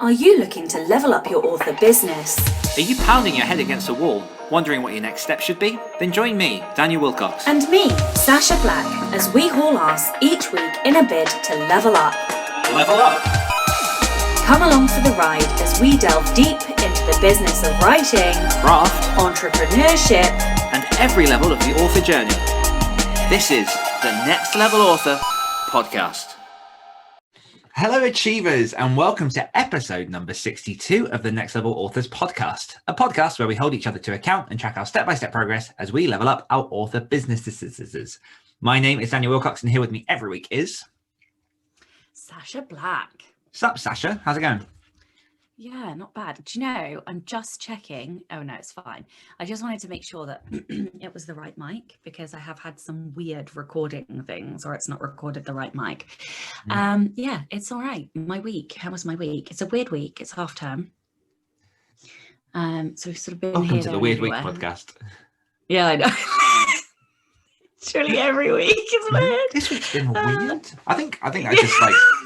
Are you looking to level up your author business? Are you pounding your head against a wall, wondering what your next step should be? Then join me, Daniel Willcocks. And me, Sacha Black, as we haul ass each week in a bid to level up. Level up! Come along for the ride as we delve deep into the business of writing, Craft, entrepreneurship, and every level of the author journey. This is the Next Level Author Podcast. Hello Achievers, and welcome to episode number 62 of the Next Level Authors Podcast, a podcast where we hold each other to account and track our step-by-step progress as we level up our author businesses. My name is Daniel Willcocks, and here with me every week is Sacha Black. Sup, Sacha? How's it going? Yeah, not bad. Do you know, I'm just checking. Oh no, it's fine. I just wanted to make sure that it was the right mic because I have had some weird recording things, or it's not recorded the right mic. Yeah, it's all right. My week. How was my week? It's a weird week. It's half term. So we've sort of been Welcome here, to the there, Weird Week everywhere. podcast. Yeah, I know. Surely every week is weird. This week's been weird. I think that's just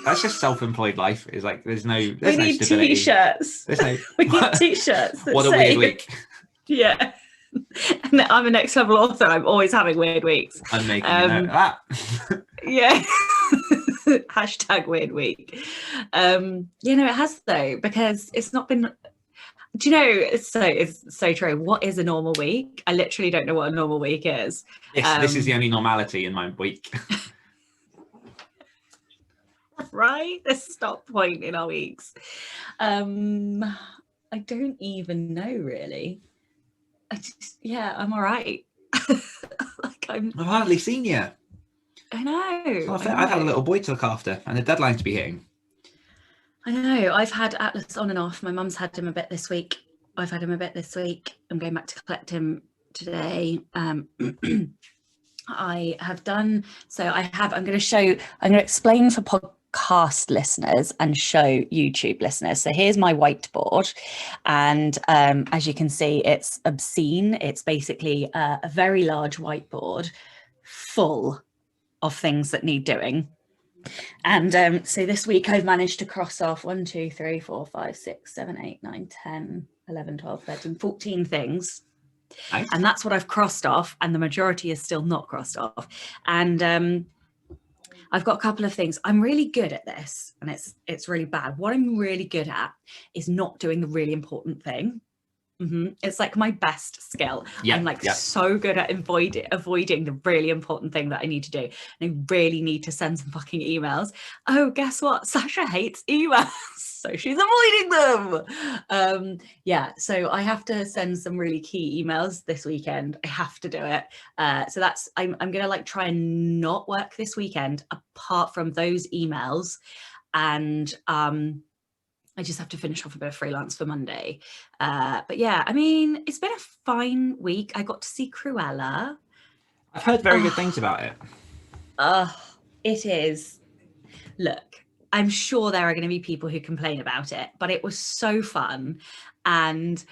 that's just self-employed life. Is like there's no We need stability. t-shirts. There's no We need t-shirts. that What a say- weird week. Yeah. And I'm a next level author. I'm always having weird weeks. I'm making a note of that. Yeah. Hashtag weird week. You know, it has though, because it's not been. Do you know, it's so true. What is a normal week? I literally don't know what a normal week is. This is the only normality in my week. Right? The stop point in our weeks. I don't even know really. I'm all right. I've hardly seen you. I know. I've had a little boy to look after and a deadline to be hitting. I know. I've had Atlas on and off. My mum's had him a bit this week. I've had him a bit this week. I'm going back to collect him today. I have done. So I'm going to explain for podcast listeners and show YouTube listeners. So here's my whiteboard. And as you can see, it's obscene. It's basically a very large whiteboard full of things that need doing. And so this week I've managed to cross off 1, 2, 3, 4, 5, 6, 7, 8, 9, 10, 11, 12, 13, 14 things. Nice. And that's what I've crossed off, and the majority is still not crossed off. And I've got a couple of things. I'm really good at this, and it's really bad. What I'm really good at is not doing the really important thing. It's like my best skill. I'm so good at avoiding the really important thing that I need to do. And I really need to send some fucking emails. Oh, guess what? Sacha hates emails, so she's avoiding them. So I have to send some really key emails this weekend. I have to do it. So that's I'm gonna try and not work this weekend apart from those emails, and I just have to finish off a bit of freelance for Monday. But yeah, I mean, it's been a fine week. I got to see Cruella. I've heard very good things about it. It is. Look, I'm sure there are going to be people who complain about it, but it was so fun. And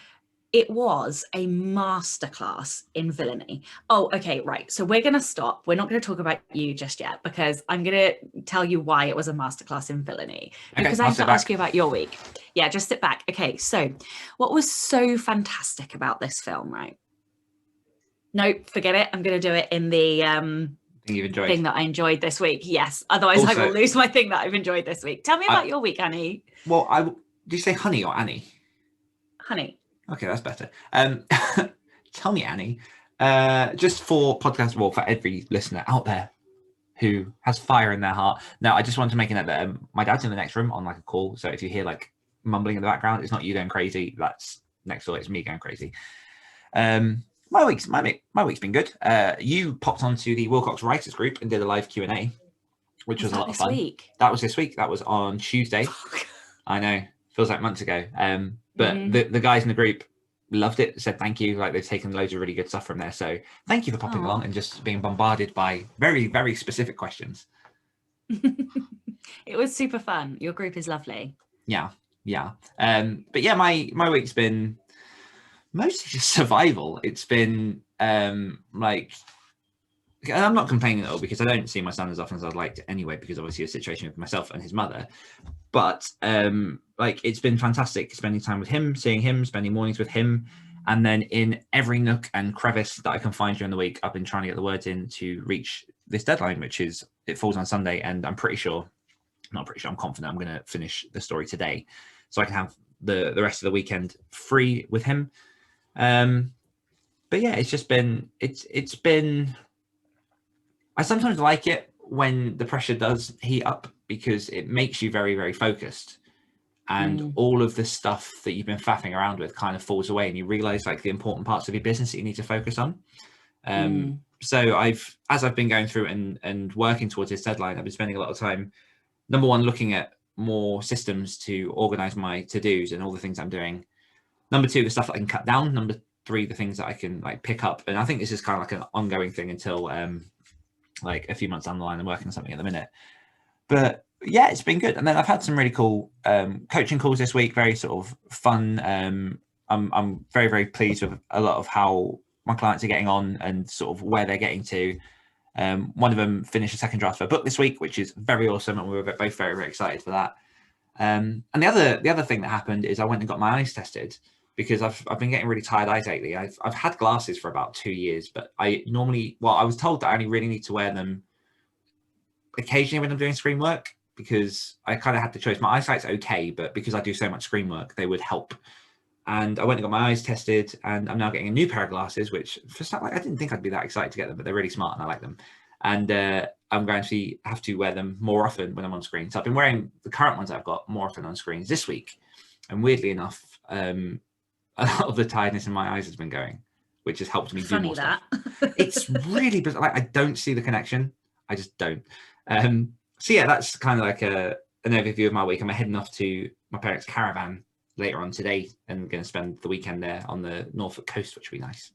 it was a masterclass in villainy. Oh, okay, right. So we're going to stop. We're not going to talk about you just yet because I'm going to tell you why it was a masterclass in villainy. Because I have to ask you about your week. Yeah, just sit back. Okay, so what was so fantastic about this film, right? Nope, forget it. I'm going to do it in the thing that I enjoyed this week. Yes, otherwise I will lose my thing that I've enjoyed this week. Tell me about your week, Annie. Well, did you say honey or Annie? Honey. Okay, that's better. Tell me, Annie, just for podcast, well, for every listener out there who has fire in their heart. Now, I just want to make a note that my dad's in the next room on a call. So if you hear mumbling in the background, it's not you going crazy. That's next door. It's me going crazy. My week's been good. You popped onto the Willcocks Writers Group and did a live Q&A, which was a lot of fun. Week? That was this week. That was on Tuesday. I know, feels like months ago. But the guys in the group loved it, said thank you. They've taken loads of really good stuff from there. So thank you for popping along and just being bombarded by very, very specific questions. It was super fun. Your group is lovely. Yeah. But yeah, my week's been mostly just survival. It's been and I'm not complaining at all, because I don't see my son as often as I'd like to anyway, because obviously a situation with myself and his mother. But like, it's been fantastic spending time with him, seeing him, spending mornings with him. And then in every nook and crevice that I can find during the week, I've been trying to get the words in to reach this deadline, which is, it falls on Sunday. And I'm confident I'm going to finish the story today, so I can have the rest of the weekend free with him. But yeah, it's just been, it's been, I sometimes like it when the pressure does heat up, because it makes you very, very focused, and all of the stuff that you've been faffing around with kind of falls away, and you realize like the important parts of your business that you need to focus on. So as I've been going through and working towards this deadline, I've been spending a lot of time, number one, looking at more systems to organize my to-dos and all the things I'm doing. Number two, the stuff that I can cut down. Number three, the things that I can like pick up. And I think this is kind of like an ongoing thing until like a few months down the line. I'm working on something at the minute, but yeah, it's been good. And then I've had some really cool coaching calls this week, very sort of fun. I'm very, very pleased with a lot of how my clients are getting on and sort of where they're getting to. One of them finished a second draft for a book this week, which is very awesome, and we were both very, very excited for that. And the other thing that happened is I went and got my eyes tested, because I've been getting really tired eyes lately. I've had glasses for about 2 years, but I was told that I only really need to wear them occasionally when I'm doing screen work, because I kind of had the choice. My eyesight's okay, but because I do so much screen work, they would help. And I went and got my eyes tested, and I'm now getting a new pair of glasses, which for some, like, I didn't think I'd be that excited to get them, but they're really smart and I like them. And I'm going to have to wear them more often when I'm on screen. So I've been wearing the current ones I've got more often on screens this week. And weirdly enough, a lot of the tiredness in my eyes has been going, which has helped me do more stuff. It's really bizarre. Like, I don't see the connection. I just don't. So yeah, that's kind of like an overview of my week. I'm heading off to my parents' caravan later on today, and going to spend the weekend there on the Norfolk coast, which will be nice.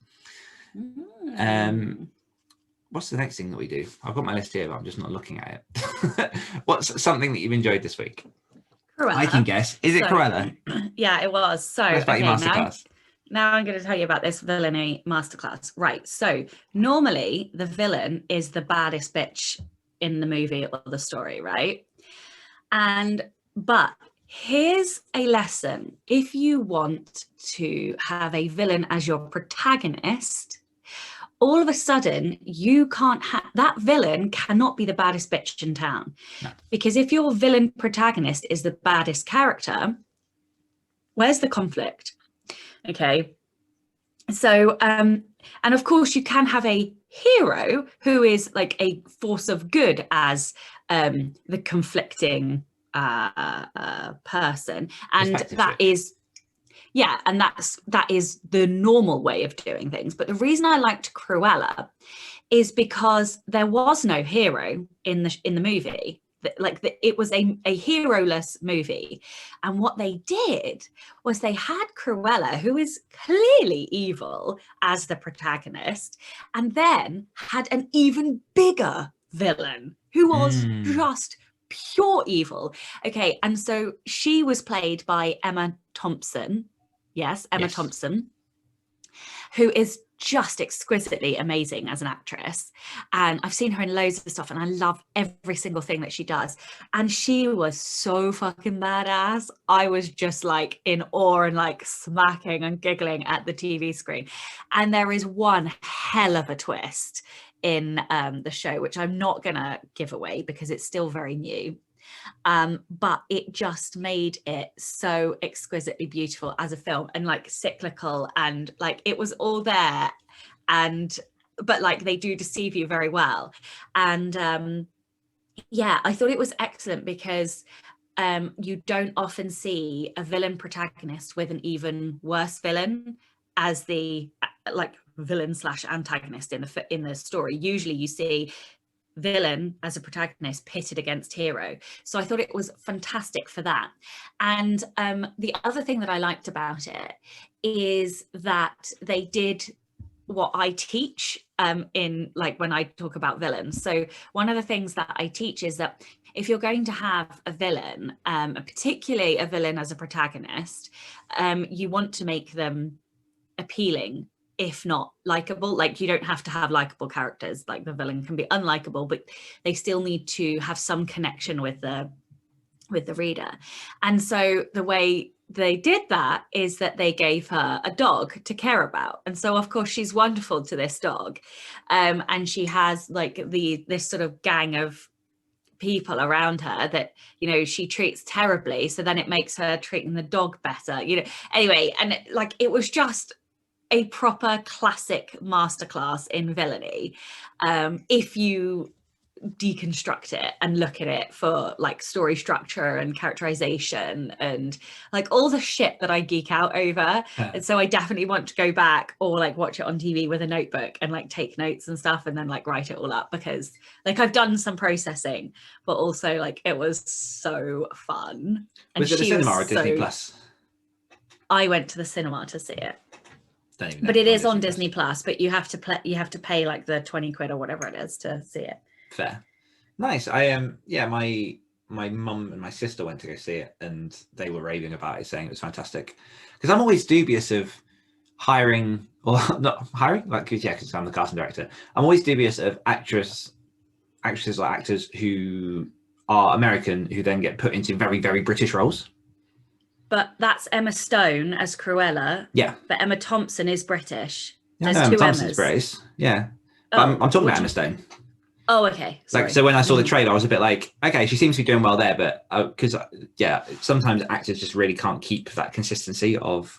What's the next thing that we do? I've got my list here, but I'm just not looking at it. What's something that you've enjoyed this week? Cruella. I can guess. Is it Cruella? Yeah, it was. So about your masterclass? Now I'm going to tell you about this Villainy Masterclass. Right. So normally the villain is the baddest bitch in the movie or the story, right? But here's a lesson. If you want to have a villain as your protagonist, all of a sudden you can't have that villain cannot be the baddest bitch in town. No. Because if your villain protagonist is the baddest character, where's the conflict? Okay. So, and of course you can have a hero who is like a force of good as the conflicting person, and that is that is the normal way of doing things. But the reason I liked Cruella is because there was no hero in the movie. It was a hero-less movie, and what they did was they had Cruella, who is clearly evil, as the protagonist, and then had an even bigger villain who was just pure evil. Okay, and so she was played by Emma Thompson. Yes, Emma Thompson, who is just exquisitely amazing as an actress. And I've seen her in loads of stuff, and I love every single thing that she does. And she was so fucking badass. I was just like in awe and like smacking and giggling at the TV screen. And there is one hell of a twist in the show, which I'm not gonna give away because it's still very new. But it just made it so exquisitely beautiful as a film, and like cyclical, and like it was all there, but like they do deceive you very well. And I thought it was excellent because you don't often see a villain protagonist with an even worse villain as the like villain / antagonist in the story. Usually you see villain as a protagonist pitted against hero. So I thought it was fantastic for that. And the other thing that I liked about it is that they did what I teach in like when I talk about villains. So one of the things that I teach is that if you're going to have a villain, particularly a villain as a protagonist, you want to make them appealing if not likable. Like, you don't have to have likable characters, like the villain can be unlikable, but they still need to have some connection with the reader. And so the way they did that is that they gave her a dog to care about, and so of course she's wonderful to this dog, and she has like this sort of gang of people around her that, you know, she treats terribly, so then it makes her treating the dog better, you know. Anyway, and it was just a proper classic masterclass in villainy, if you deconstruct it and look at it for like story structure and characterization and like all the shit that I geek out over. And so I definitely want to go back or like watch it on TV with a notebook and like take notes and stuff and then like write it all up, because like I've done some processing, but also like it was so fun. And was it the cinema or Disney Plus? I went to the cinema to see it. But it is on Disney Plus, but you have to pay like the 20 quid or whatever it is to see it. Fair. Nice. I my mum and my sister went to go see it, and they were raving about it, saying it was fantastic. Because I'm always dubious of hiring, or not hiring, like, yeah, because I'm the casting director. I'm always dubious of actresses or actors who are American who then get put into very, very British roles. But that's Emma Stone as Cruella. Yeah. But Emma Thompson is British. Yeah, There's Emma two Thompson's Emmas. British. Yeah. But I'm talking about Emma Stone. Oh, okay. Sorry. Like, so when I saw the trailer, I was a bit like, okay, she seems to be doing well there, but because sometimes actors just really can't keep that consistency of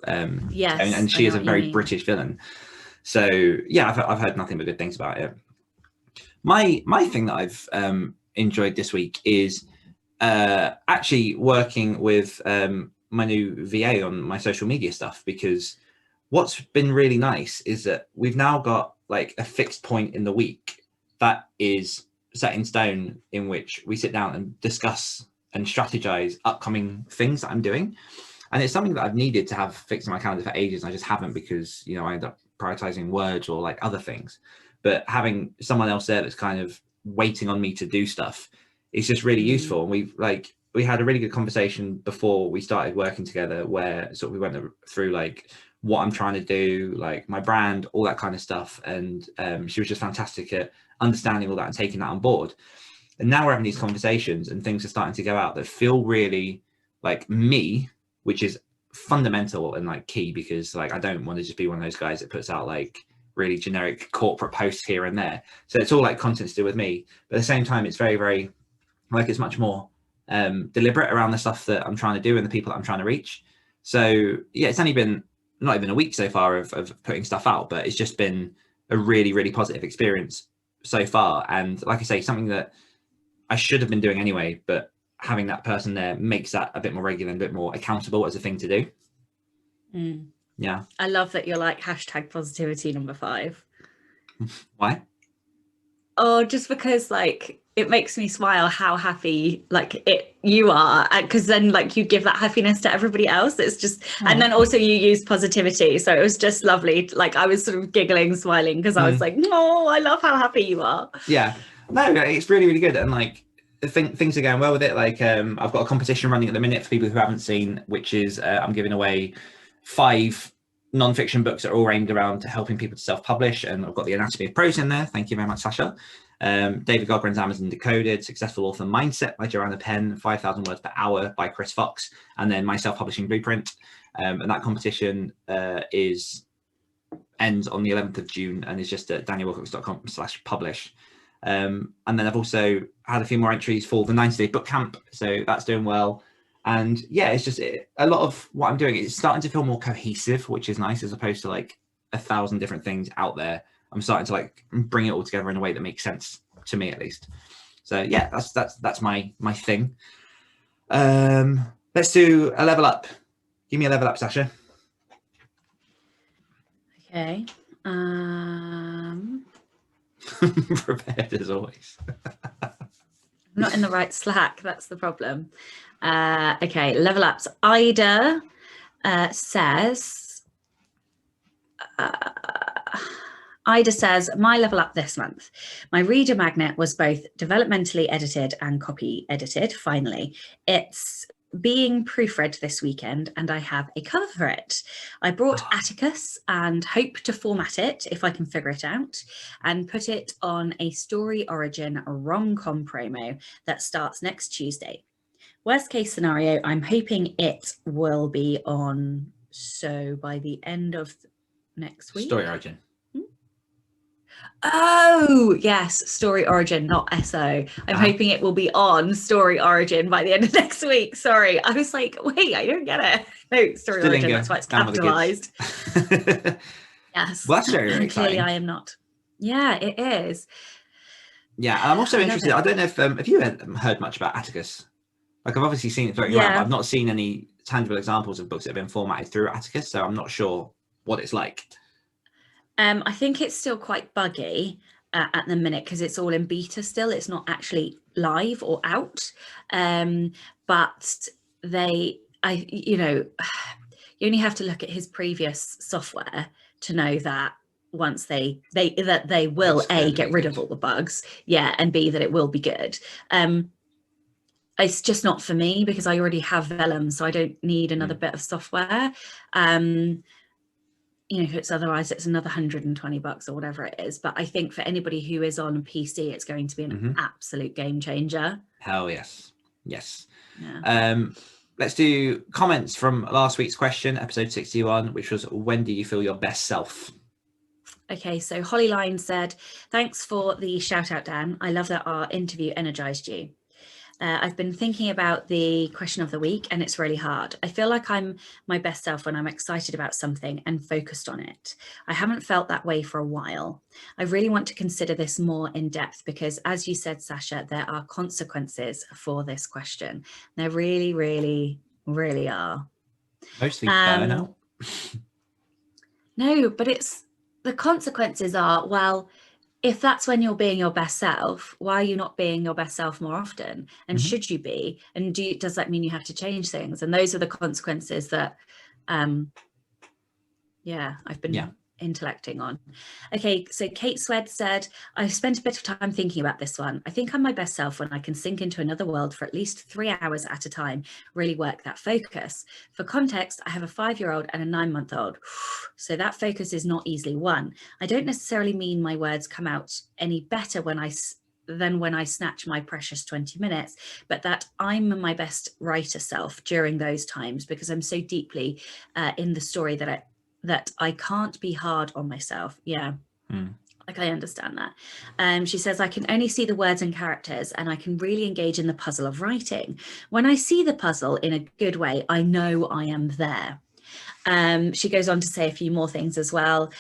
yes, and she is a very British villain. So yeah, I've heard nothing but good things about it. My thing that I've enjoyed this week is actually working with my new VA on my social media stuff, because what's been really nice is that we've now got like a fixed point in the week that is set in stone, in which we sit down and discuss and strategize upcoming things that I'm doing. And it's something that I've needed to have fixed in my calendar for ages. I just haven't, because, you know, I end up prioritizing words or like other things. But having someone else there that's kind of waiting on me to do stuff is just really useful. And we had a really good conversation before we started working together, where sort of we went through like what I'm trying to do, like my brand, all that kind of stuff. And she was just fantastic at understanding all that and taking that on board. And now we're having these conversations and things are starting to go out that feel really like me, which is fundamental and like key, because like I don't want to just be one of those guys that puts out like really generic corporate posts here and there. So it's all like content to do with me, but at the same time it's very, very like, it's much more deliberate around the stuff that I'm trying to do and the people that I'm trying to reach. So yeah, it's only been not even a week so far of putting stuff out, but it's just been a really, really positive experience so far. And like I say, something that I should have been doing anyway, but having that person there makes that a bit more regular and a bit more accountable as a thing to do. Yeah. I love that you're like #positivity number 5. Why? Oh, just because like it makes me smile how happy like you are, because then like you give that happiness to everybody else. It's just and then also you use positivity, so it was just lovely. Like I was sort of giggling, smiling, because I was like, no, I love how happy you are. Yeah, no, it's really, really good. And like things are going well with it. Like I've got a competition running at the minute for people who haven't seen, which is I'm giving away 5 non-fiction books that are all aimed around helping people to self-publish, and I've got The Anatomy of Prose in there. Thank you very much, Sacha. David Gogren's Amazon Decoded, Successful Author Mindset by Joanna Penn, 5,000 Words Per Hour by Chris Fox, and then my self-publishing blueprint. And that competition ends on the 11th of June and is just at danielwillcocks.com/publish. And then I've also had a few more entries for the 90-day book camp, so that's doing well. And yeah, it's just a lot of what I'm doing. It's starting to feel more cohesive, which is nice, as opposed to like 1,000 different things out there. I'm starting to like bring it all together in a way that makes sense to me, at least. So yeah, that's my thing. Let's do a level up. Give me a level up, Sacha. Okay. Prepared as always. I'm not in the right Slack, that's the problem. Okay, level ups. Ida says, my level up this month. My reader magnet was both developmentally edited and copy edited. Finally, it's being proofread this weekend and I have a cover for it. I brought Atticus and hope to format it, if I can figure it out, and put it on a Story Origin rom-com promo that starts next Tuesday. Worst case scenario, I'm hoping it will be on by the end of next week. Story Origin. Oh, yes, Story Origin, not SO. I'm hoping it will be on Story Origin by the end of next week. Sorry, I was like, wait, I don't get it. No, Story Origin, that's why it's capitalized. Yes. Well, that's very, very exciting. Clearly I am not. Yeah, it is. Yeah, and I'm also interested, I don't know if, have you heard much about Atticus? Like, I've obviously seen it floating around, but I've not seen any tangible examples of books that have been formatted through Atticus, so I'm not sure what it's like. I think it's still quite buggy at the minute because it's all in beta still. It's not actually live or out. But you only have to look at his previous software to know that once they will get rid of all the bugs, and B, that it will be good. It's just not for me because I already have Vellum, so I don't need another bit of software. It's otherwise it's another $120 or whatever it is. But I think for anybody who is on PC, it's going to be an absolute game changer. Hell yes. Yes. Yeah. Let's do comments from last week's question, episode 61, which was, when do you feel your best self? Okay, so Holly Line said, thanks for the shout out, Dan. I love that our interview energized you. I've been thinking about the question of the week and it's really hard. I feel like I'm my best self when I'm excited about something and focused on it. I haven't felt that way for a while. I really want to consider this more in depth because, as you said, Sacha, there are consequences for this question. There really, really, really are. Mostly burnout. No, but the consequences are, well, if that's when you're being your best self, why are you not being your best self more often? And should you be? And does that mean you have to change things? And those are the consequences that, I've been intellecting on. Okay, so Kate Swed said, I've spent a bit of time thinking about this one. I think I'm my best self when I can sink into another world for at least 3 hours at a time, really work that focus. For context, I have a 5-year-old and a 9-month-old. So that focus is not easily won. I don't necessarily mean my words come out any better than when I snatch my precious 20 minutes, but that I'm my best writer self during those times because I'm so deeply in the story that I can't be hard on myself. Like, I understand that. She says, I can only see the words and characters and I can really engage in the puzzle of writing. When I see the puzzle in a good way, I know I am there. She goes on to say a few more things as well.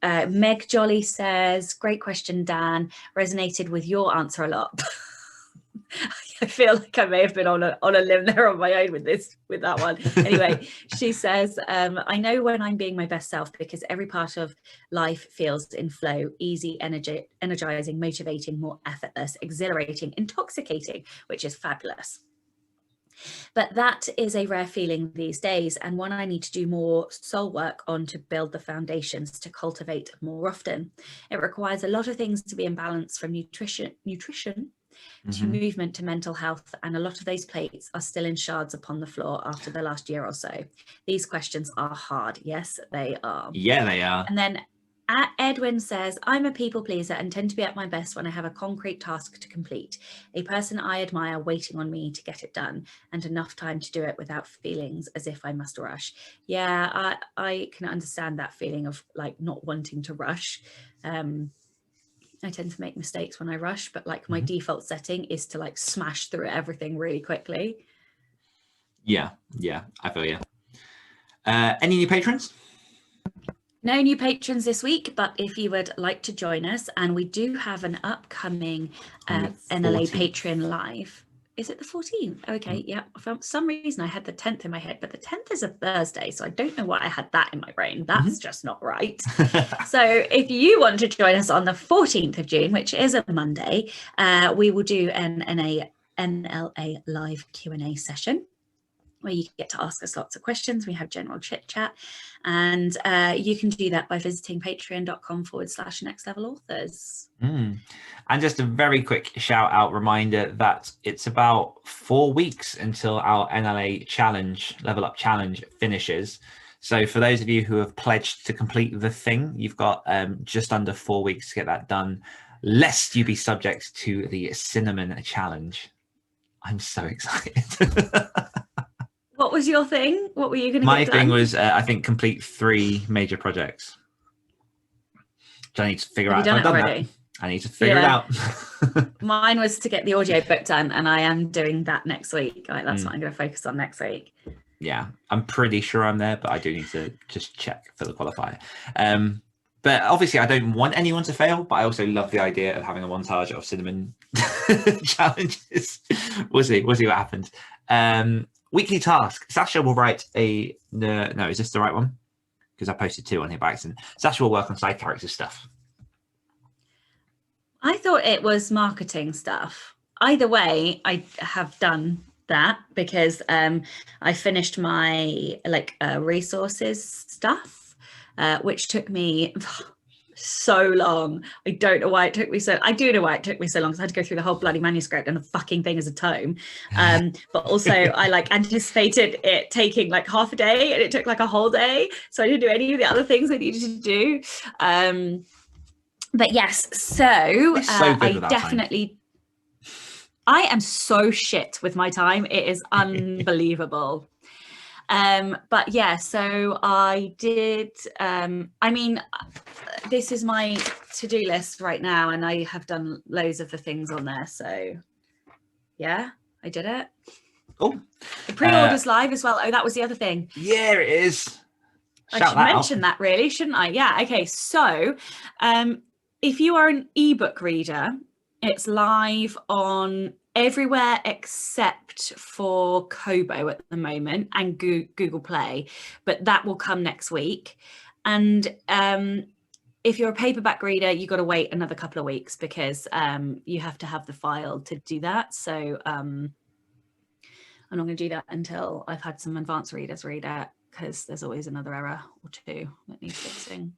Meg Jolly says, great question, Dan. Resonated with your answer a lot. I feel like I may have been on a limb there on my own with that one. Anyway, she says, I know when I'm being my best self because every part of life feels in flow, easy, energizing, motivating, more effortless, exhilarating, intoxicating, which is fabulous. But that is a rare feeling these days and one I need to do more soul work on to build the foundations to cultivate more often. It requires a lot of things to be in balance, from nutrition to movement to mental health, and a lot of those plates are still in shards upon the floor after the last year or so. These questions are hard. Yes, they are. Yeah, they are. And then Edwin says, I'm a people pleaser and tend to be at my best when I have a concrete task to complete, a person I admire waiting on me to get it done, and enough time to do it without feelings as if I must rush. Yeah, I can understand that feeling of like not wanting to rush. I tend to make mistakes when I rush, but like my default setting is to like smash through everything really quickly. Yeah, I feel you. Any new patrons? No new patrons this week, but if you would like to join us, and we do have an upcoming NLA Patreon live. Is it the 14th? Okay, yeah. For some reason I had the 10th in my head, but the 10th is a Thursday, so I don't know why I had that in my brain. That's just not right. So if you want to join us on the 14th of June, which is a Monday, we will do an NLA live Q&A session. where you get to ask us lots of questions. We have general chit chat, and you can do that by visiting patreon.com/nextlevelauthors. And just a very quick shout out reminder that it's about 4 weeks until our NLA challenge, level up challenge, finishes. So for those of you who have pledged to complete the thing, you've got just under 4 weeks to get that done, lest you be subject to the cinnamon challenge. I'm so excited. What was your thing? What were you going to My get done? thing was, I think, complete 3 major projects. Which I need to figure out if I've done that. I need to figure it out. Mine was to get the audio book done, and I am doing that next week. That's what I'm going to focus on next week. Yeah, I'm pretty sure I'm there, but I do need to just check for the qualifier. But obviously, I don't want anyone to fail, but I also love the idea of having a montage of cinnamon challenges. We'll see what happens. Weekly task. Sacha will write no, is this the right one? Because I posted 2 on here by accident. Sacha will work on side character stuff. I thought it was marketing stuff. Either way, I have done that because I finished my resources stuff, which took me so long. I don't know why it took me so. I do know why it took me so long, because I had to go through the whole bloody manuscript and the fucking thing as a tome. But also I anticipated it taking half a day, and it took a whole day. So I didn't do any of the other things I needed to do. But yes, so I definitely. I am so shit with my time. It is unbelievable. But yeah, so I did, this is my to-do list right now, and I have done loads of the things on there. So yeah, I did it. Oh, the pre-orders live as well. Oh, that was the other thing. Yeah, it is. I should mention that, really, shouldn't I? Yeah. Okay. So, if you are an ebook reader, it's live on everywhere except for Kobo at the moment, and Google Play, but that will come next week. And if you're a paperback reader, you've got to wait another couple of weeks, because you have to have the file to do that. So I'm not going to do that until I've had some advanced readers read it, because there's always another error or 2 that needs fixing.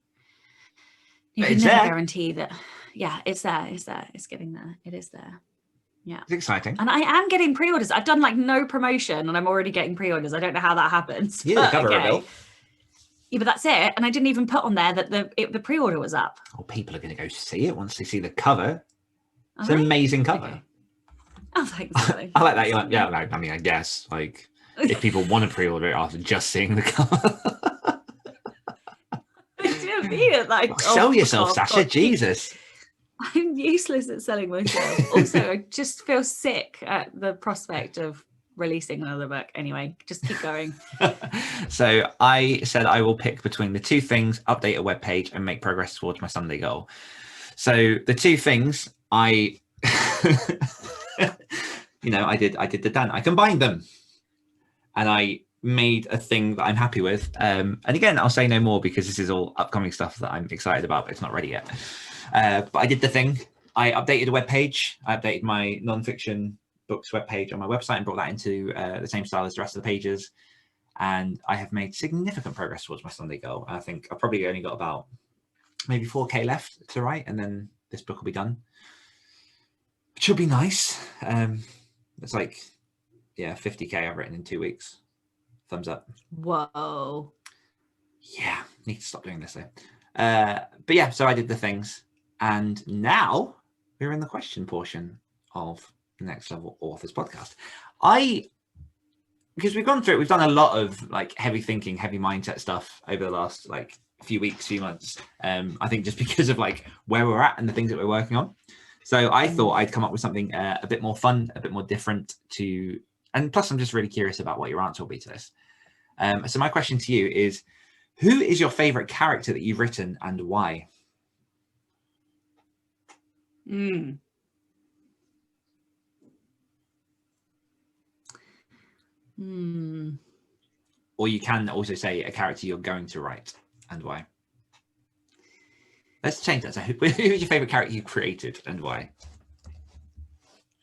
You can never guarantee that. Yeah, it's there. It's getting there. It is there. Yeah, it's exciting. And I am getting pre-orders. I've done no promotion, and I'm already getting pre-orders. I don't know how that happens. Yeah, the cover reveal. Yeah, but that's it. And I didn't even put on there that the pre-order was up. Oh, people are going to go see it once they see the cover. It's an amazing cover. Okay. Oh, thanks. I like that. You're like, yeah, I guess if people want to pre-order it after just seeing the cover. Sell yourself, Sacha. Jesus. I'm useless at selling myself. Also, I just feel sick at the prospect of releasing another book. Anyway, just keep going. So I said I will pick between the 2 things: update a web page and make progress towards my Sunday goal. So the 2 things I did the Dan. I combined them, and I made a thing that I'm happy with. And again, I'll say no more, because this is all upcoming stuff that I'm excited about, but it's not ready yet. But I did the thing. I updated a web page. I updated my non-fiction books web page on my website and brought that into the same style as the rest of the pages. And I have made significant progress towards my Sunday goal. I think I've probably only got about maybe 4K left to write, and then this book will be done. It should be nice. It's 50K I've written in 2 weeks. Thumbs up. Whoa. Yeah, need to stop doing this though. But yeah, so I did the things, and now we're in the question portion of the Next Level Authors podcast. Because we've gone through it, we've done a lot of heavy thinking, heavy mindset stuff over the last few weeks, few months. I think just because of where we're at and the things that we're working on. So I thought I'd come up with something a bit more fun, a bit more different and plus I'm just really curious about what your answer will be to this. So my question to you is, who is your favorite character that you've written, and why? Or you can also say a character you're going to write, and why. Let's change that. So who is your favorite character you created, and why?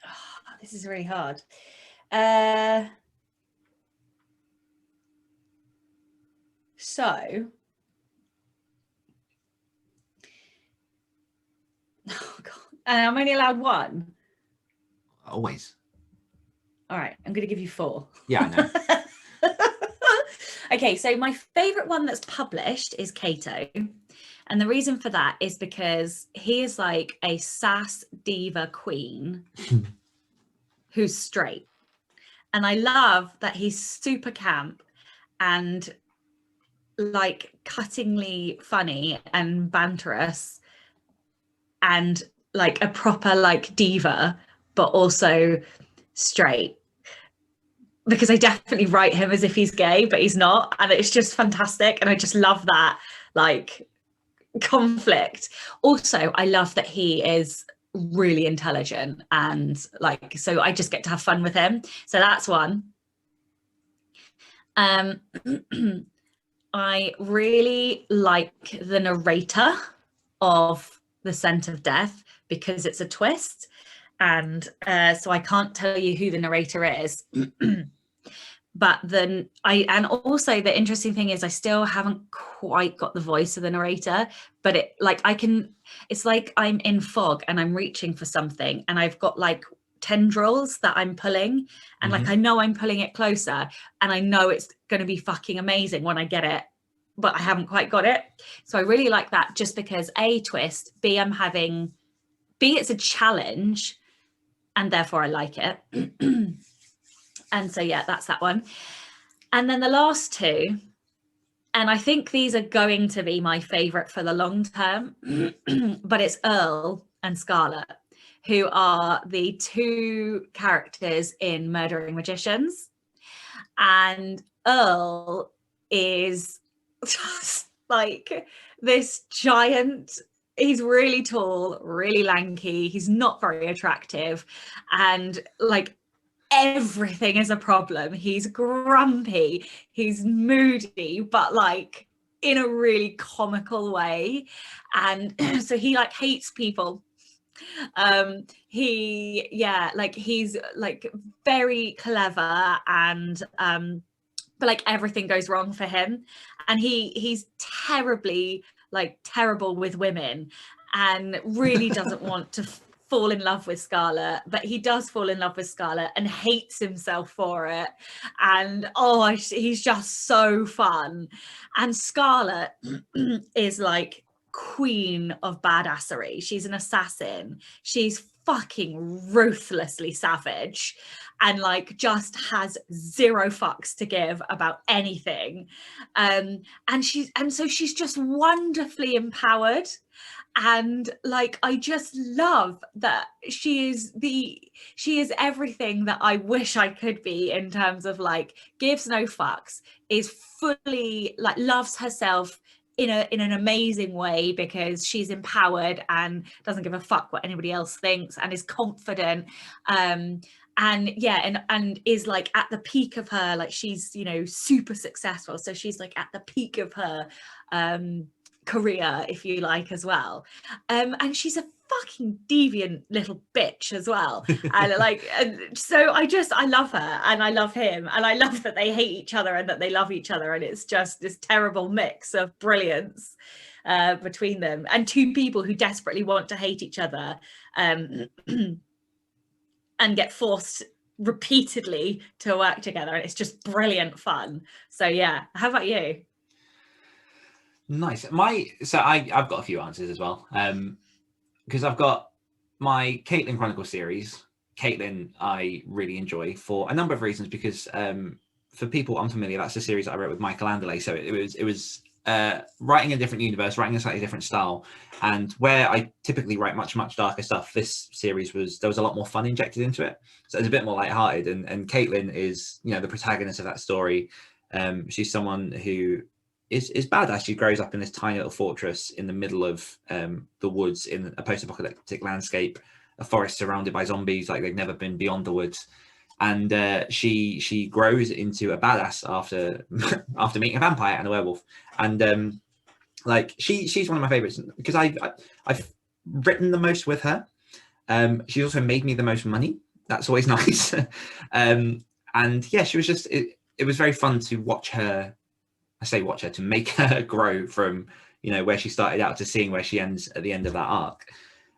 Oh, this is really hard. So, oh God, and I'm only allowed one. Always. All right, I'm going to give you 4. Yeah, I know. Okay, so my favorite one that's published is Cato. And the reason for that is because he is like a sass diva queen who's straight. And I love that he's super camp and like cuttingly funny and banterous and like a proper like diva, but also straight. Because I definitely write him as if he's gay, but he's not. And it's just fantastic. And I just love that like conflict. Also, I love that he is really intelligent and like, so I just get to have fun with him. So that's one. I really like the narrator of The Scent of Death because it's a twist. And so I can't tell you who the narrator is. But then and also the interesting thing is I still haven't quite got the voice of the narrator, but it's like I'm in fog and I'm reaching for something and I've got like tendrils that I'm pulling and like I know I'm pulling it closer and I know it's going to be fucking amazing when I get it, but I haven't quite got it. So I really like that just because A, twist, B, it's a challenge and therefore I like it. And so, yeah, that's that one. And then the last 2, and I think these are going to be my favorite for the long term, but it's Earl and Scarlet, who are the 2 characters in Murdering Magicians. And Earl is just like this giant. He's really tall, really lanky. He's not very attractive. And like, everything is a problem. He's grumpy, he's moody, but like in a really comical way. And so he like hates people. He's like very clever and but like everything goes wrong for him. And he's terrible with women and really doesn't want to fall in love with Scarlet, but he does fall in love with Scarlet and hates himself for it. And he's just so fun. And Scarlet is like queen of badassery. She's an assassin. She's fucking ruthlessly savage and like just has 0 fucks to give about anything. And so she's just wonderfully empowered. And like I just love that she is everything that I wish I could be in terms of like gives no fucks, is fully like loves herself in an amazing way because she's empowered and doesn't give a fuck what anybody else thinks and is confident. And is like at the peak of her, like she's, super successful. So she's like at the peak of her career, if you like, as well. And she's a fucking deviant little bitch as well. And so I love her and I love him and I love that they hate each other and that they love each other. And it's just this terrible mix of brilliance between them, and 2 people who desperately want to hate each other and get forced repeatedly to work together. And it's just brilliant fun. So yeah, how about you? Nice. I've got a few answers as well. Because I've got my Caitlyn Chronicle series. Caitlyn I really enjoy for a number of reasons, because for people unfamiliar, that's a series that I wrote with Michael Anderle. So it was writing a different universe, writing a slightly different style. And where I typically write much darker stuff, this series there was a lot more fun injected into it. So it's a bit more lighthearted. And Caitlyn is, the protagonist of that story. She's someone who is badass. She grows up in this tiny little fortress in the middle of the woods in a post-apocalyptic landscape, a forest surrounded by zombies like they've never been beyond the woods. And she grows into a badass after meeting a vampire and a werewolf. And she's one of my favorites because I've written the most with her. She also made me the most money. That's always nice. And yeah, she was just it was very fun to watch her I say watch her, to make her grow from, you know, where she started out to seeing where she ends at the end of that arc.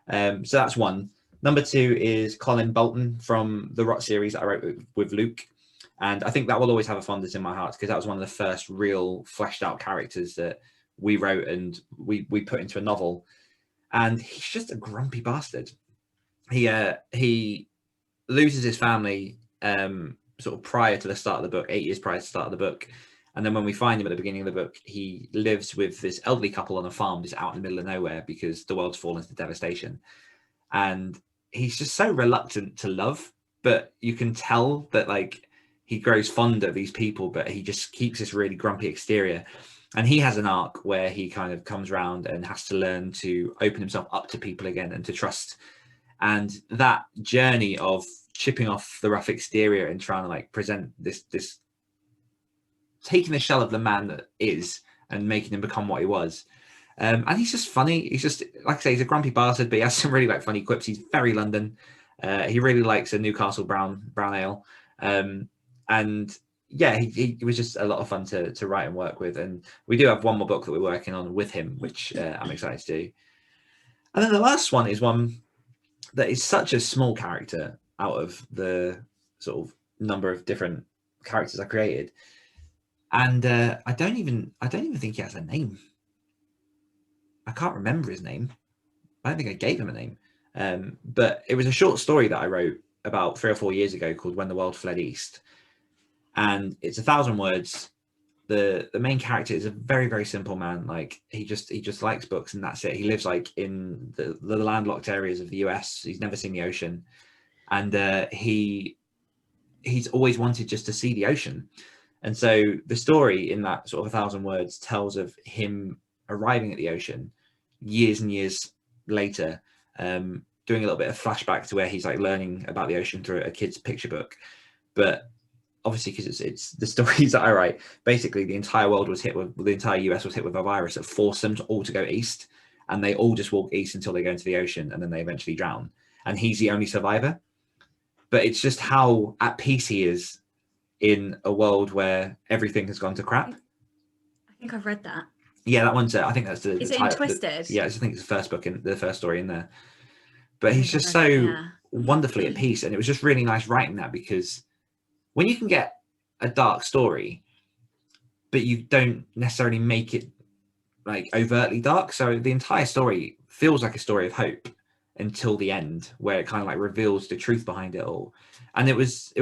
So that's one. Number two is Colin Bolton from the Rot series that I wrote with Luke. And I think that will always have a fondness in my heart because that was one of the first real fleshed out characters that we wrote and we put into a novel. And he's just a grumpy bastard. He loses his family sort of prior to the start of the book, 8 years prior to the start of the book. And then when we find him at the beginning of the book, he lives with this elderly couple on a farm just out in the middle of nowhere because the world's fallen to devastation. And he's just so reluctant to love, but you can tell that like he grows fond of these people, but he just keeps this really grumpy exterior. And he has an arc where he kind of comes around and has to learn to open himself up to people again and to trust. And that journey of chipping off the rough exterior and trying to like present this taking the shell of the man that is and making him become what he was. And he's just funny. He's just, like I say, he's a grumpy bastard, but he has some really like funny quips. He's very London. He really likes a Newcastle brown ale. And yeah, he was just a lot of fun to write and work with. And we do have one more book that we're working on with him, which I'm excited to do. And then the last one is one that is such a small character out of the sort of number of different characters I created. And I don't even think he has a name. I can't remember his name. I don't think I gave him a name. But it was a short story that I wrote about 3 or 4 years ago called When the World Fled East. And it's 1,000 words. The main character is a very, very simple man. Like he just likes books and that's it. He lives like in the landlocked areas of the US. He's never seen the ocean. And he's always wanted just to see the ocean. And so the story in that sort of 1,000 words tells of him arriving at the ocean years and years later, doing a little bit of flashback to where he's like learning about the ocean through a kid's picture book. But obviously, because it's the stories that I write, basically the entire world was hit with, the entire US was hit with a virus that forced them to all to go east, and they all just walk east until they go into the ocean, and then they eventually drown. And he's the only survivor. But it's just how at peace he is in a world where everything has gone to crap. I think I've read that. Yeah, that one's. I think that's the. Is the it in Twisted? Yeah, I think it's the first book in the first story in there. But he's just so wonderfully at peace, and it was just really nice writing that because when you can get a dark story, but you don't necessarily make it like overtly dark, so the entire story feels like a story of hope until the end, where it kind of like reveals the truth behind it all. And it was.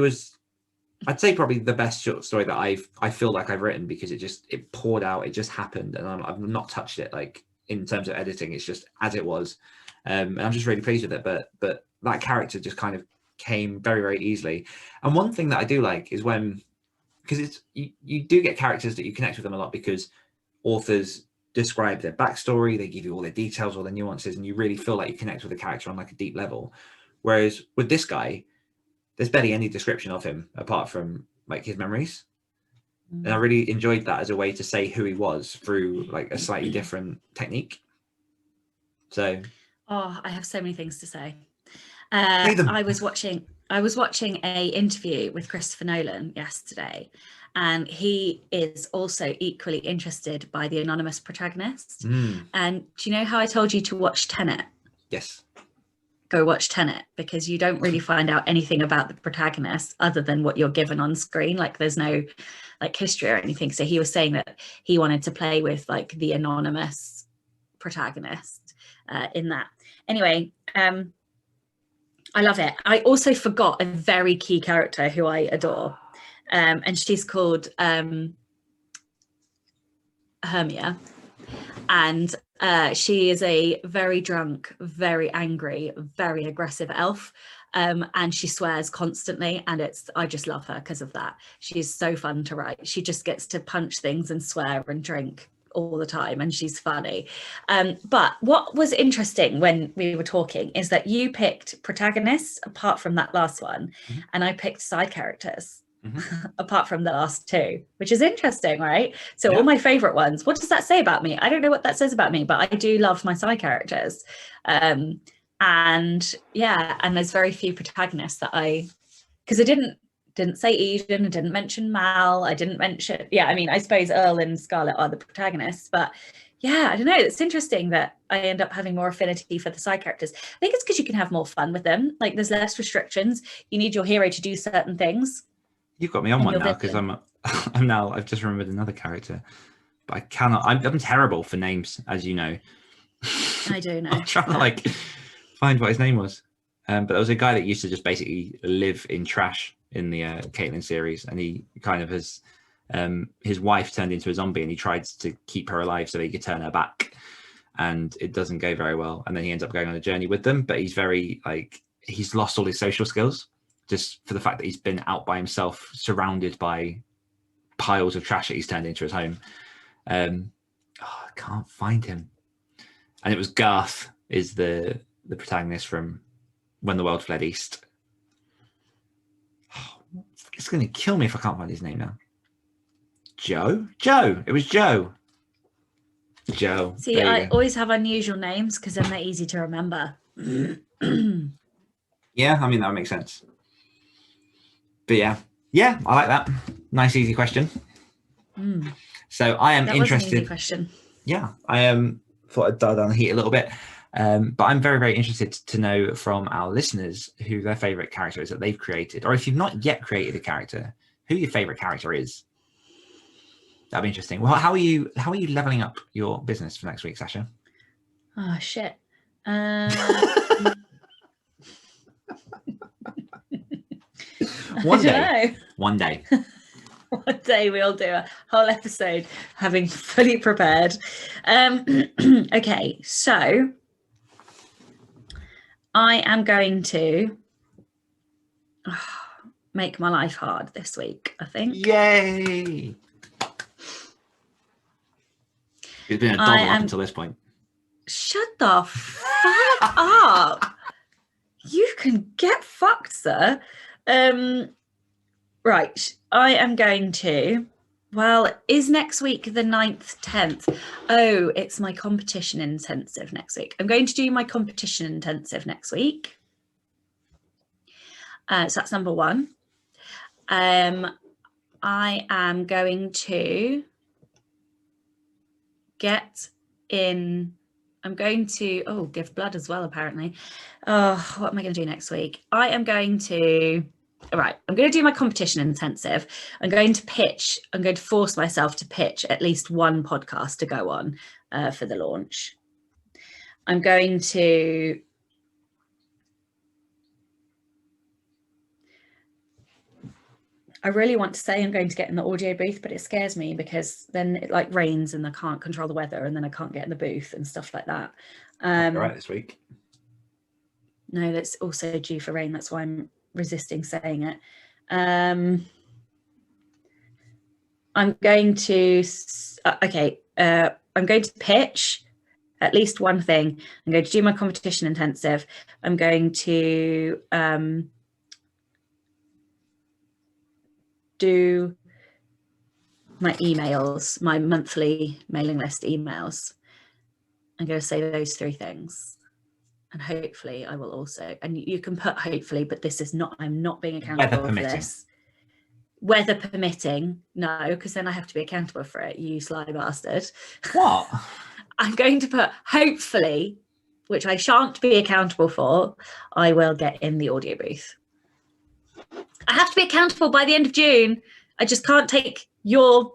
I'd say probably the best short story that I feel like I've written because it poured out, it just happened, and I've not touched it like in terms of editing. It's just as it was, and I'm just really pleased with it. But that character just kind of came very, very easily. And one thing that I do like is because it's you do get characters that you connect with them a lot because authors describe their backstory, they give you all their details, all their nuances, and you really feel like you connect with the character on like a deep level. Whereas with this guy, there's barely any description of him apart from like his memories. And I really enjoyed that as a way to say who he was through like a slightly different technique. So I have so many things to say. I was watching a interview with Christopher Nolan yesterday, and he is also equally interested by the anonymous protagonist. And do you know how I told you to watch Tenet? Yes. Go watch Tenet, because you don't really find out anything about the protagonist other than what you're given on screen. Like there's no like history or anything. So he was saying that he wanted to play with like the anonymous protagonist in that. Anyway, I love it. I also forgot a very key character who I adore, and she's called Hermia, and she is a very drunk, very angry, very aggressive elf, and she swears constantly, and I just love her because of that. She's so fun to write. She just gets to punch things and swear and drink all the time, and she's funny. But what was interesting when we were talking is that you picked protagonists apart from that last one, and I picked side characters apart from the last two, which is interesting, right? So all my favorite ones. What does that say about me? I don't know what that says about me, but I do love my side characters. And there's very few protagonists that because I didn't didn't say Eden, I didn't mention Mal, I didn't mention, I suppose Earl and Scarlett are the protagonists, but yeah, I don't know, it's interesting that I end up having more affinity for the side characters. I think it's because you can have more fun with them, like there's less restrictions, you need your hero to do certain things. You've got me on one now, because I've just remembered another character, but I cannot, I'm terrible for names, as you know. I do know. I'm trying to like find what his name was. But there was a guy that used to just basically live in trash in the Caitlyn series, and he kind of has his wife turned into a zombie, and he tried to keep her alive so he could turn her back, and it doesn't go very well. And then he ends up going on a journey with them, but he's very like, he's lost all his social skills just for the fact that he's been out by himself, surrounded by piles of trash that he's turned into his home. I can't find him. And it was Garth is the protagonist from When the World Fled East. Oh, it's going to kill me if I can't find his name now. Joe? It was Joe. See, I always have unusual names because then they're easy to remember. Yeah, I mean, that would make sense. But yeah, I like that. Nice, easy question. So I am interested. Was an easy question. Yeah, I thought I'd dial down the heat a little bit. But I'm very, very interested to know from our listeners who their favourite character is that they've created, or if you've not yet created a character, who your favourite character is. That'd be interesting. Well, how are you leveling up your business for next week, Sacha? Oh shit. One day. One day we'll do a whole episode having fully prepared. Okay, so I am going to make my life hard this week, I think. Yay! It's been a doddle up until this point. Shut the fuck up. You can get fucked, sir. Right, I am going to, is next week the 9th, 10th? Oh, it's my competition intensive next week. I'm going to do my competition intensive next week. So that's number one. I am going to give blood as well, apparently. Oh, what am I going to do next week? I'm going to do my competition intensive. I'm going to force myself to pitch at least one podcast to go on for the launch. I'm going to I really want to say I'm going to get in the audio booth, but it scares me because then it like rains and I can't control the weather and then I can't get in the booth and stuff like that. All right, this week. No, that's also due for rain. That's why I'm resisting saying it. I'm going to pitch at least one thing. I'm going to do my competition intensive. I'm going to do my emails, my monthly mailing list emails. I'm going to say those three things. And hopefully I will also, and you can put hopefully, but this is not, I'm not being accountable for this. Weather permitting, no, because then I have to be accountable for it, you sly bastard. What? I'm going to put hopefully, which I shan't be accountable for, I will get in the audio booth. I have to be accountable by the end of June. I just can't take your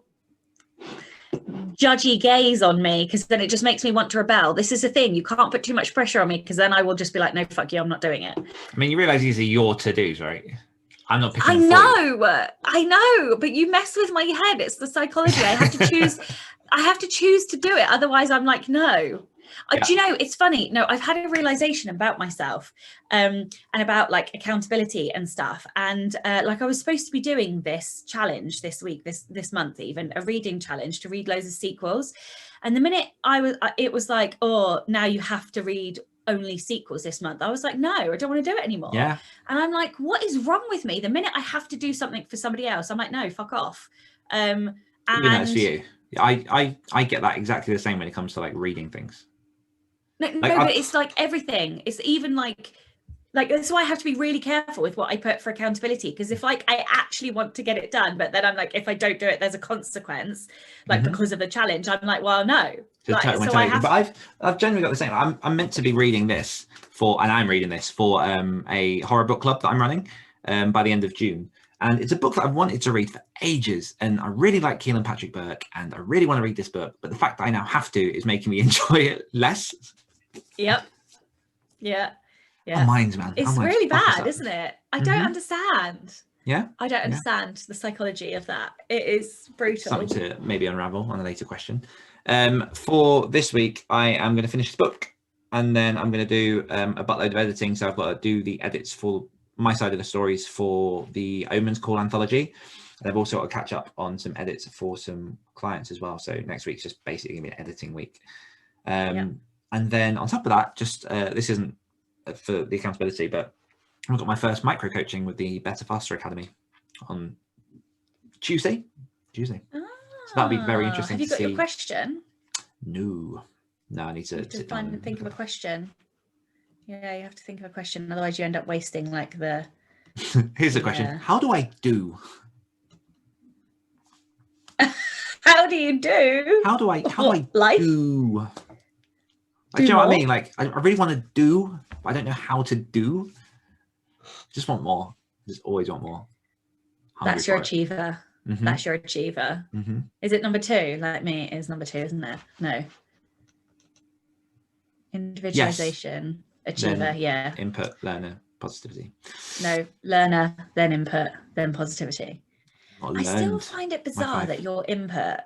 judgy gaze on me because then it just makes me want to rebel. This is the thing. You can't put too much pressure on me because then I will just be like, no, fuck you, I'm not doing it. I mean, you realise these are your to-dos, right? I'm not picking I know, but you mess with my head. It's the psychology. I have to choose. I have to choose to do it. Otherwise, I'm like, no. Yeah. Do you know, it's funny. No, I've had a realization about myself and about like accountability and stuff. And like I was supposed to be doing this challenge this week, this month, even a reading challenge to read loads of sequels. And the minute it was like, oh, now you have to read only sequels this month. I was like, no, I don't want to do it anymore. Yeah. And I'm like, what is wrong with me? The minute I have to do something for somebody else, I'm like, no, fuck off. And that's for you. I get that exactly the same when it comes to like reading things. No, but it's like everything. It's even like like, that's why I have to be really careful with what I put for accountability, because if like I actually want to get it done, but then I'm like, if I don't do it, there's a consequence, like because of the challenge, I'm like, well, no. Like, so I have. But I've generally got the same. I'm meant to be reading this and I'm reading this for a horror book club that I'm running by the end of June. And it's a book that I've wanted to read for ages. And I really like Keelan Patrick Burke, and I really want to read this book. But the fact that I now have to is making me enjoy it less. Yep. Yeah. Our minds, man. It's really bad, isn't it? I don't understand. Yeah. I don't understand the psychology of that. It is brutal. Something to maybe unravel on a later question. For this week, I am going to finish the book, and then I'm going to do a buttload of editing. So I've got to do the edits for my side of the stories for the Omens Call anthology. And I've also got to catch up on some edits for some clients as well. So next week's just basically going to be an editing week. And then on top of that, just this isn't for the accountability, but I've got my first micro coaching with the Better Faster Academy on Tuesday. So that'll be very interesting to see. Have you got your question? No, I need to sit down and think of a question. Yeah, you have to think of a question, otherwise you end up wasting like the. Here's the question: how do I do? How do you do? How do I life? Do? Do you know what I mean? Like, I really want to do, but I don't know how to do. Just want more. Just always want more. That's your achiever. Mm-hmm. That's your achiever. Mm-hmm. Is it number 2? Like me, it is number 2, isn't it? No. Individualization. Yes. Achiever, then input, learner, positivity. No, learner, then input, then positivity. I still find it bizarre that your input,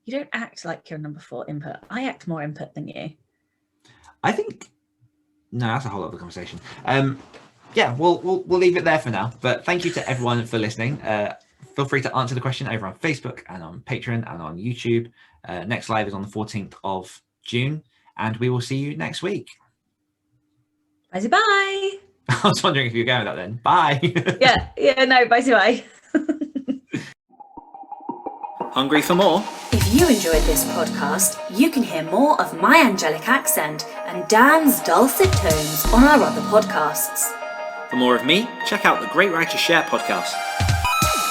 you don't act like you're number 4 input. I act more input than you. I think, no, that's a whole other conversation. Yeah, we'll leave it there for now. But thank you to everyone for listening. Feel free to answer the question over on Facebook and on Patreon and on YouTube. Next live is on the 14th of June, and we will see you next week. Bye. I was wondering if you were going with that then. Bye. Bye. Hungry for more? If you enjoyed this podcast, you can hear more of my angelic accent and Dan's dulcet tones on our other podcasts. For more of me, check out the Great Writers Share podcast.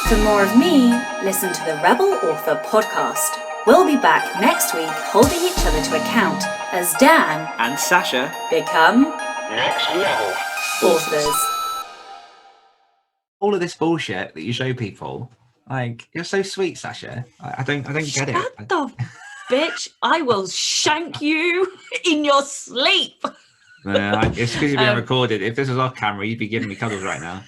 For more of me, listen to the Rebel Author podcast. We'll be back next week holding each other to account as Dan and Sacha become next level authors. All of this bullshit that you show people, like, you're so sweet, Sacha. I don't get it. Shut the bitch! I will shank you in your sleep. It's because you're being recorded. If this was off camera, you'd be giving me cuddles right now.